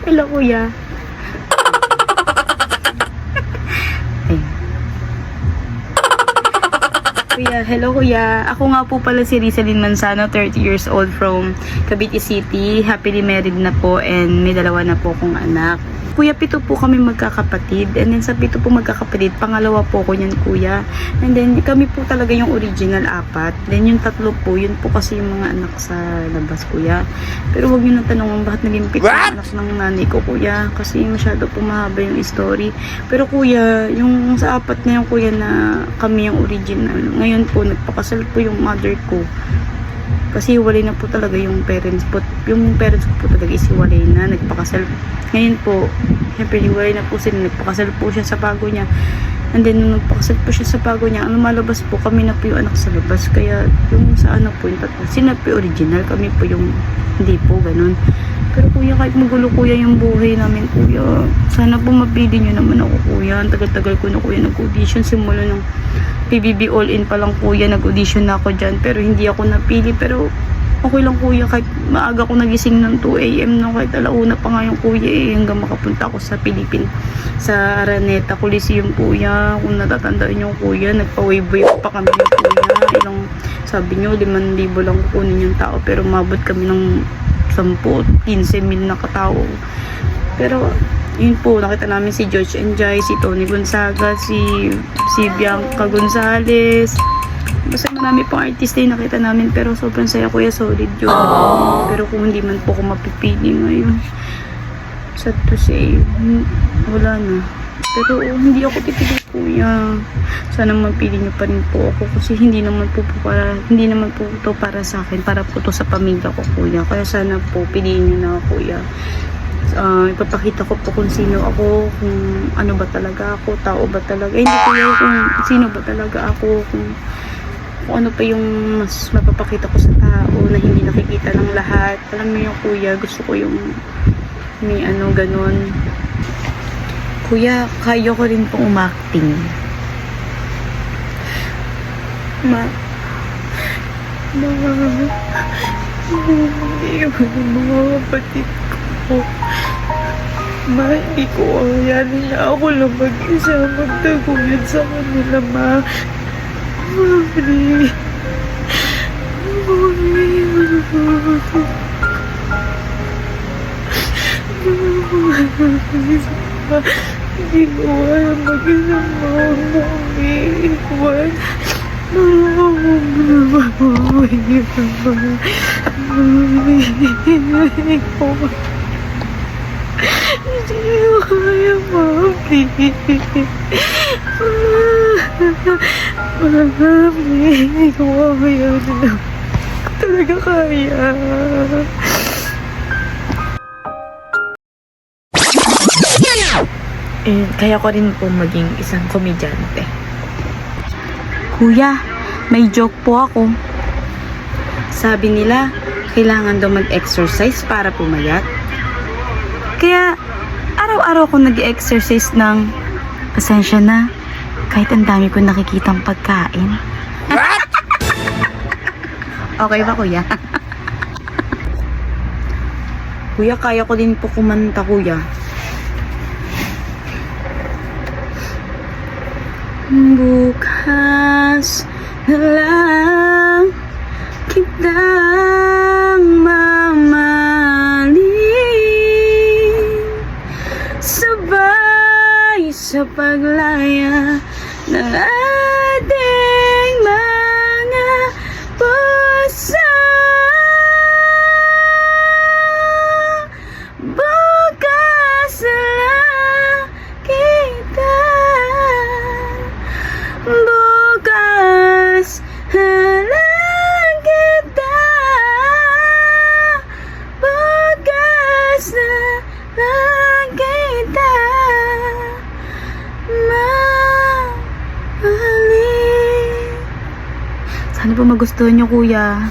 Hello, kuya. Ay. Kuya, hello kuya. Ako nga po pala si Rizalyn Manzano, 30 years old from Cavite City. Happily married na po and may dalawa na po akong anak. Kuya, 7 po kami magkakapatid. And then sa 7 po magkakapatid, pangalawa po ko yan, kuya. And then kami po talaga yung original 4. Then yung 3 po, yun po kasi yung mga anak sa labas, kuya. Pero huwag nyo nang tanongin bakit naging 7 anak ng nanay ko, kuya. Kasi masyado po mahaba yung story. Pero kuya, yung sa 4 na yung kuya na kami yung original. Ngayon po, nagpakasal po yung mother ko. Kasi hiwalay na po talaga yung parents po. Yung parents ko po talaga is hiwalay na. Nagpakasal. Ngayon po, siyempre hiwalay na po sila. Nagpakasal po siya sa bago niya. And then, nung nagpakasal po siya sa bago niya, ang lumalabas po, kami na po yung anak sa labas. Kaya, yung sa ano po, yung 3, sila po yung original. Kami po yung hindi po, ganun. Pero kuya, kahit magulo kuya yung buhay namin, kuya. Sana po mapili nyo naman ako, kuya. Ang tagal-tagal ko na kuya nag-audition. Simula ng PBB All-In pa lang kuya, nag-audition na ako dyan. Pero hindi ako napili. Pero okay lang kuya, kahit maaga ko nagising ng 2 AM no, kahit alauna pa nga yung kuya hanggang makapunta ako sa Philippines, sa Araneta Coliseum kuya. Kung natatandaan nyo kuya, nagpa-wave-wave pa kami yung kuya. Ilang, sabi nyo, 5,000 lang kukunin yung tao. Pero mabot kami ng 10-15 mil na katao. Pero yun po, nakita namin si George Enjay, si Tony Gonzaga, si Bianca Gonzalez. Basta marami pong artista yung nakita namin. Pero sobrang saya kuya, solid yun. Pero kung hindi man po ako mapipili ngayon, sad to say, wala na. Pero hindi ako pipili kuya. Sana mapili niyo pa rin po ako. Kasi hindi naman po to para sa akin. Para po to sa pamilya ko kuya. Kaya sana po piliin niyo na ako, kuya. Ipapakita ko po kung sino ako, kung ano ba talaga ako, tao ba talaga, hindi kuya, kung sino ba talaga ako, kung ano pa yung mas mapapakita ko sa tao na hindi nakikita ng lahat. Alam mo yung kuya, gusto ko yung may ano ganun. Kuya, kaya ko rin pong umacting. Mga kapatid ko. Hindi ko ayanin na ako lang mag-isa magtaguyod sa kanila, ma. Mami. Hindi ko kaya mag-isa, mami. Iwan. Hindi ko kaya, mami. Mami, hindi ko kaya na. Talaga kaya. Kaya ko rin po maging isang komedyante. Kuya, may joke po ako. Sabi nila, kailangan daw mag-exercise para pumayat. Kaya, araw-araw ko nag-exercise ng pasensya na. Kahit ang dami ko nakikitang pagkain. Okay ba, kuya? Kuya, kaya ko din po kumanta, kuya. Bukas na lang kitang mamahalin, sabay sa paglaya ng ating mga puso. Bukas na lang kita. Bukas halang kita. Bukas halang kita. Mahalin. Sana po magustuhan niyo, kuya.